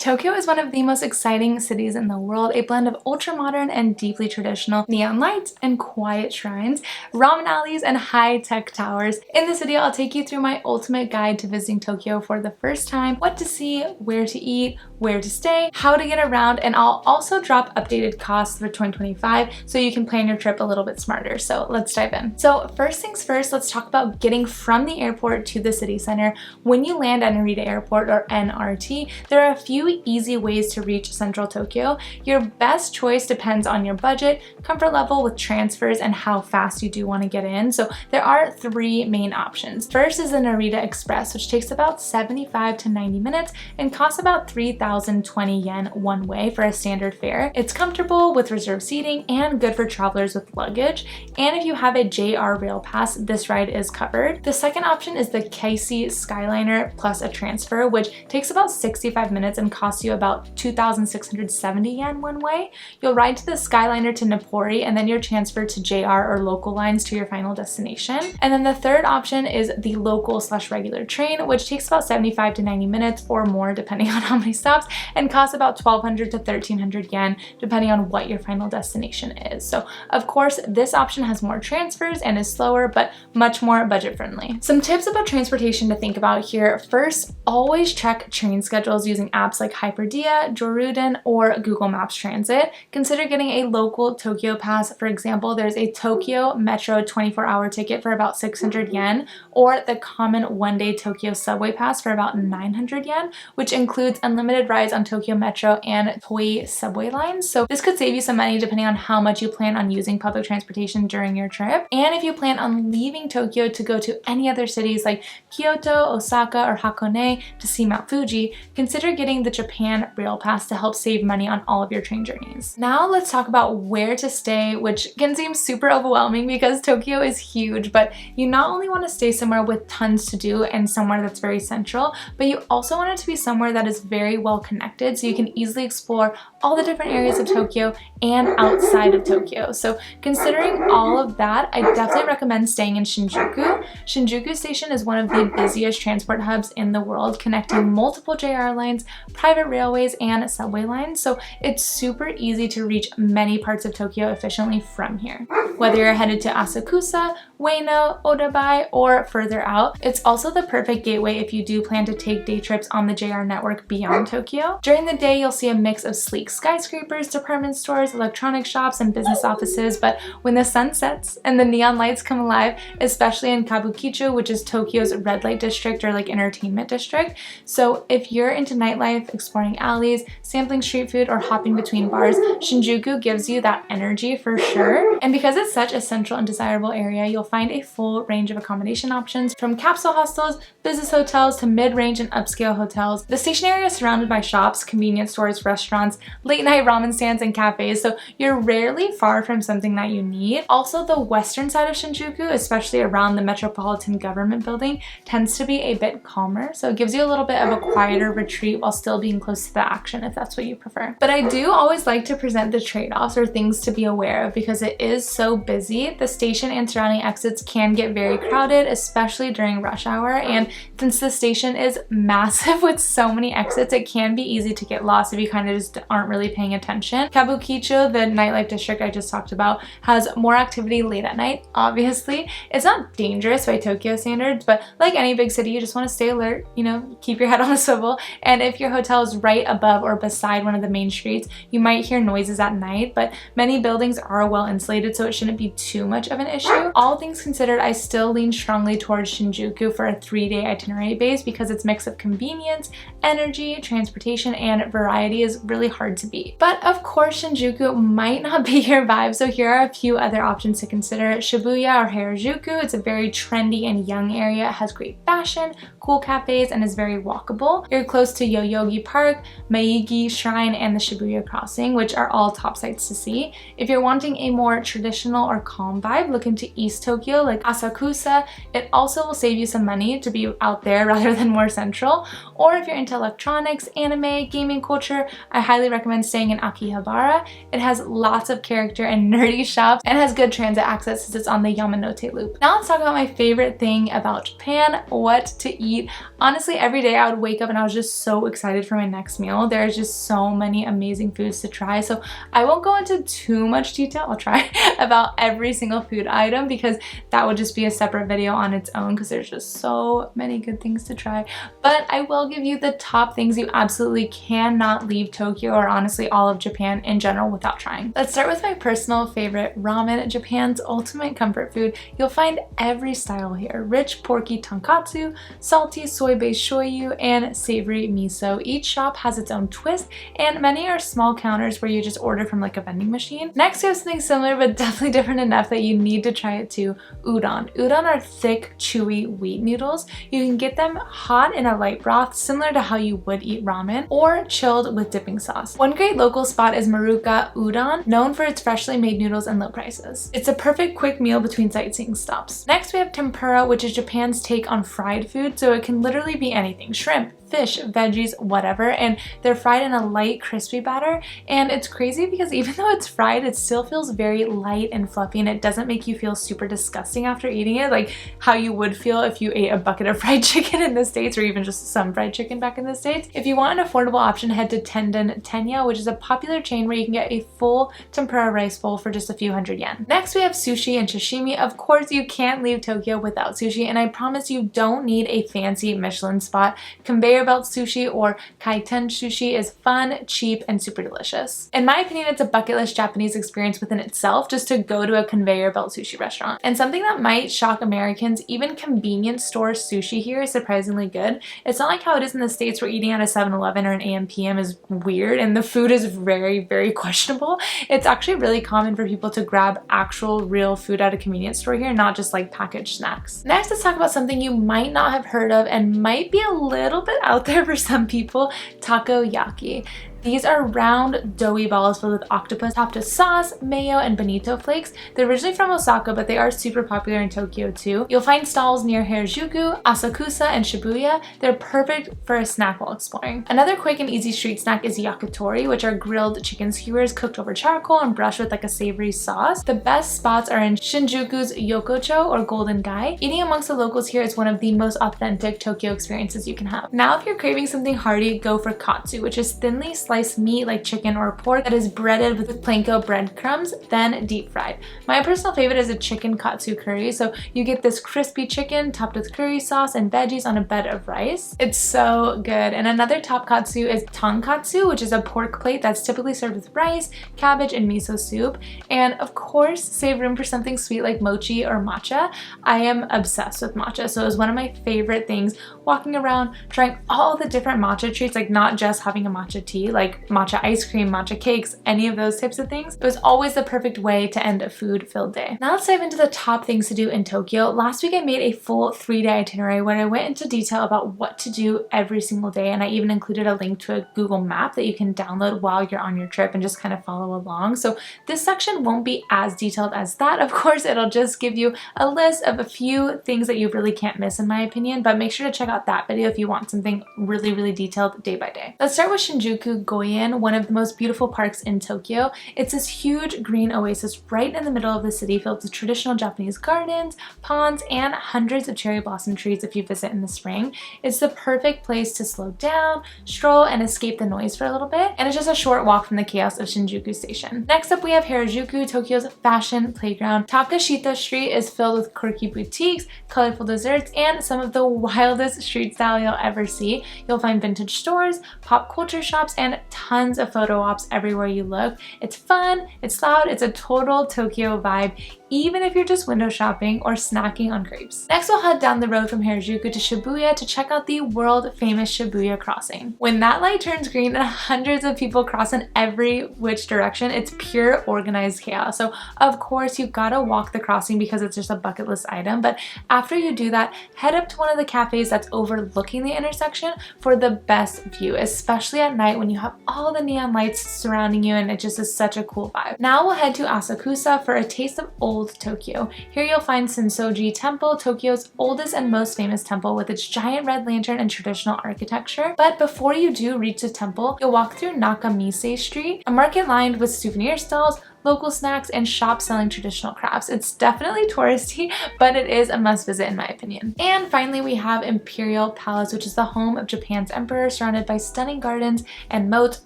Tokyo is one of the most exciting cities in the world, a blend of ultra-modern and deeply traditional neon lights and quiet shrines, ramen alleys, and high-tech towers. In the city, I'll take you through my ultimate guide to visiting Tokyo for the first time, what to see, where to eat, where to stay, how to get around, and I'll also drop updated costs for 2025 so you can plan your trip a little bit smarter. So let's dive in. So first things first, let's talk about getting from the airport to the city center. When you land at Narita Airport, or NRT, there are a few easy ways to reach central Tokyo. Your best choice depends on your budget, comfort level with transfers, and how fast you do want to get in. So there are three main options. First is the Narita Express, which takes about 75 to 90 minutes and costs about 3,020 yen one way for a standard fare. It's comfortable with reserved seating and good for travelers with luggage. And if you have a JR Rail Pass, this ride is covered. The second option is the Keisei Skyliner plus a transfer, which takes about 65 minutes and costs you about 2,670 yen one way. You'll ride to the Skyliner to Napori, and then you're transferred to JR or local lines to your final destination. And then the third option is the local/regular train, which takes about 75 to 90 minutes or more depending on how many stops, and costs about 1,200 to 1,300 yen depending on what your final destination is. So of course this option has more transfers and is slower, but much more budget friendly. Some tips about transportation to think about here. First, always check train schedules using apps like Hyperdia, Joruden, or Google Maps Transit. Consider getting a local Tokyo pass. For example, there's a Tokyo Metro 24-hour ticket for about 600 yen, or the common one-day Tokyo subway pass for about 900 yen, which includes unlimited rides on Tokyo Metro and Toei subway lines. So this could save you some money depending on how much you plan on using public transportation during your trip. And if you plan on leaving Tokyo to go to any other cities like Kyoto, Osaka, or Hakone to see Mount Fuji, consider getting the Japan Rail Pass to help save money on all of your train journeys. Now let's talk about where to stay, which can seem super overwhelming because Tokyo is huge, but you not only want to stay somewhere with tons to do and somewhere that's very central, but you also want it to be somewhere that is very well connected so you can easily explore all the different areas of Tokyo and outside of Tokyo. So considering all of that, I definitely recommend staying in Shinjuku. Shinjuku Station is one of the busiest transport hubs in the world, connecting multiple JR lines, private railways, and subway lines. So it's super easy to reach many parts of Tokyo efficiently from here. Whether you're headed to Asakusa, Ueno, Odabai, or further out, it's also the perfect gateway if you do plan to take day trips on the JR network beyond Tokyo. During the day, you'll see a mix of sleek skyscrapers, department stores, electronic shops, and business offices, but when the sun sets and the neon lights come alive, especially in Kabukicho, which is Tokyo's red light district or like entertainment district. So if you're into nightlife, exploring alleys, sampling street food, or hopping between bars, Shinjuku gives you that energy for sure. And because it's such a central and desirable area, you'll find a full range of accommodation options from capsule hostels, business hotels, to mid-range and upscale hotels. The station area is surrounded by shops, convenience stores, restaurants, late night ramen stands, and cafes, so you're rarely far from something that you need. Also, the western side of Shinjuku, especially around the Metropolitan Government Building, tends to be a bit calmer, so it gives you a little bit of a quieter retreat while still being close to the action if that's what you prefer. But I do always like to present the trade-offs or things to be aware of because it is so busy. The station and surrounding exits can get very crowded, especially during rush hour, and since the station is massive with so many exits, it can be easy to get lost if you kind of just aren't really paying attention. Kabukicho, the nightlife district I just talked about, has more activity late at night. Obviously, it's not dangerous by Tokyo standards, but like any big city, you just want to stay alert, you know, keep your head on a swivel. And if your hotel is right above or beside one of the main streets, you might hear noises at night, but many buildings are well insulated, so it shouldn't be too much of an issue. All things considered, I still lean strongly towards Shinjuku for a 3-day itinerary base because its mix of convenience, energy, transportation, and variety is really hard to beat. But of course, Shinjuku might not be your vibe, so here are a few other options to consider. Shibuya or Harajuku, it's a very trendy and young area. It has great fashion, cool cafes, and is very walkable. You're close to Yoyogi Park, Meiji Shrine, and the Shibuya Crossing, which are all top sites to see. If you're wanting a more traditional or calm vibe, look into East Tokyo like Asakusa. It also will save you some money to be out there rather than more central. Or if you're into electronics, anime, gaming culture, I highly recommend staying in Akihabara. It has lots of character and nerdy shops and has good transit access since it's on the Yamanote Loop. Now let's talk about my favorite thing about Japan, what to eat. Honestly, every day I would wake up and I was just so excited for my next meal. There's just so many amazing foods to try. So I won't go into too much detail, I'll try, about every single food item because that would just be a separate video on its own because there's just so many good things to try. But I will give you the top things you absolutely cannot leave Tokyo, or honestly all of Japan in general, without trying. Let's start with my personal favorite, ramen, Japan's ultimate comfort food. You'll find every style here: rich porky tonkatsu, salty soy-based shoyu, and savory miso. Each shop has its own twist, and many are small counters where you just order from like a vending machine. Next, we have something similar but definitely different enough that you need to try it too: udon. Udon are thick, chewy wheat noodles. You can get them hot in a light broth, similar to how you would eat ramen, or chilled with dipping sauce. One great local spot is Maruka Udon, known for its freshly made noodles and low prices. It's a perfect quick meal between sightseeing stops. Next, we have tempura, which is Japan's take on fried food, so it can literally be anything: shrimp, fish, veggies, whatever, and they're fried in a light, crispy batter. And it's crazy because even though it's fried, it still feels very light and fluffy, and it doesn't make you feel super disgusting after eating it, like how you would feel if you ate a bucket of fried chicken in the States, or even just some fried chicken back in the States. If you want an affordable option, head to Tenden Tenya, which is a popular chain where you can get a full tempura rice bowl for just a few hundred yen. Next, we have sushi and sashimi. Of course, you can't leave Tokyo without sushi, and I promise you don't need a fancy Michelin spot. Conveyor belt sushi or kaiten sushi is fun, cheap, and super delicious. In my opinion, it's a bucket list Japanese experience within itself just to go to a conveyor belt sushi restaurant. And something that might shock Americans, even convenience store sushi here is surprisingly good. It's not like how it is in the States where eating at a 7-Eleven or an AM/PM is weird and the food is very, very questionable. It's actually really common for people to grab actual real food at a convenience store here, not just like packaged snacks. Next, let's talk about something you might not have heard of and might be a little bit out there for some people: takoyaki. These are round, doughy balls filled with octopus, topped with sauce, mayo, and bonito flakes. They're originally from Osaka, but they are super popular in Tokyo too. You'll find stalls near Harajuku, Asakusa, and Shibuya. They're perfect for a snack while exploring. Another quick and easy street snack is yakitori, which are grilled chicken skewers cooked over charcoal and brushed with like a savory sauce. The best spots are in Shinjuku's Yokocho or Golden Gai. Eating amongst the locals here is one of the most authentic Tokyo experiences you can have. Now, if you're craving something hearty, go for katsu, which is thinly sliced meat like chicken or pork that is breaded with panko breadcrumbs, then deep fried. My personal favorite is a chicken katsu curry. So you get this crispy chicken topped with curry sauce and veggies on a bed of rice. It's so good. And another top katsu is tonkatsu, which is a pork plate that's typically served with rice, cabbage, and miso soup. And of course, save room for something sweet like mochi or matcha. I am obsessed with matcha, so it was one of my favorite things, walking around trying all the different matcha treats, like not just having a matcha tea, like matcha ice cream, matcha cakes, any of those types of things. It was always the perfect way to end a food-filled day. Now let's dive into the top things to do in Tokyo. Last week I made a full 3-day itinerary where I went into detail about what to do every single day, and I even included a link to a Google map that you can download while you're on your trip and just kind of follow along. So this section won't be as detailed as that. Of course, it'll just give you a list of a few things that you really can't miss in my opinion, but make sure to check out that video if you want something really, really detailed day by day. Let's start with Shinjuku Goien, one of the most beautiful parks in Tokyo. It's this huge green oasis right in the middle of the city filled with traditional Japanese gardens, ponds, and hundreds of cherry blossom trees if you visit in the spring. It's the perfect place to slow down, stroll, and escape the noise for a little bit, and it's just a short walk from the chaos of Shinjuku Station. Next up, we have Harajuku, Tokyo's fashion playground. Takashita Street is filled with quirky boutiques, colorful desserts, and some of the wildest street style you'll ever see. You'll find vintage stores, pop culture shops, and tons of photo ops everywhere you look. It's fun, it's loud, it's a total Tokyo vibe, even if you're just window shopping or snacking on crepes. Next, we'll head down the road from Harajuku to Shibuya to check out the world-famous Shibuya crossing. When that light turns green and hundreds of people cross in every which direction, it's pure organized chaos. So of course, you've got to walk the crossing because it's just a bucket list item, but after you do that, head up to one of the cafes that's overlooking the intersection for the best view, especially at night when you have all the neon lights surrounding you, and it just is such a cool vibe. Now we'll head to Asakusa for a taste of old Tokyo. Here you'll find Sensoji Temple, Tokyo's oldest and most famous temple with its giant red lantern and traditional architecture. But before you do reach the temple, you'll walk through Nakamise Street, a market lined with souvenir stalls, local snacks, and shops selling traditional crafts. It's definitely touristy, but it is a must visit in my opinion. And finally, we have Imperial Palace, which is the home of Japan's emperor, surrounded by stunning gardens and moats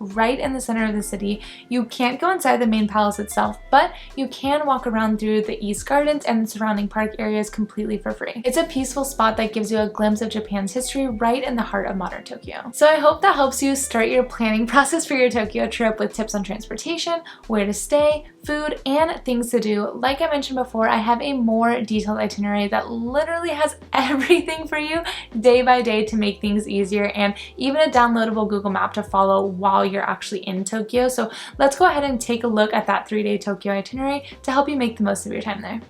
right in the center of the city. You can't go inside the main palace itself, but you can walk around through the East Gardens and the surrounding park areas completely for free. It's a peaceful spot that gives you a glimpse of Japan's history right in the heart of modern Tokyo. So I hope that helps you start your planning process for your Tokyo trip with tips on transportation, where to stay, food, and things to do. Like I mentioned before, I have a more detailed itinerary that literally has everything for you day by day to make things easier, and even a downloadable Google map to follow while you're actually in Tokyo. So let's go ahead and take a look at that 3-day Tokyo itinerary to help you make the most of your time there.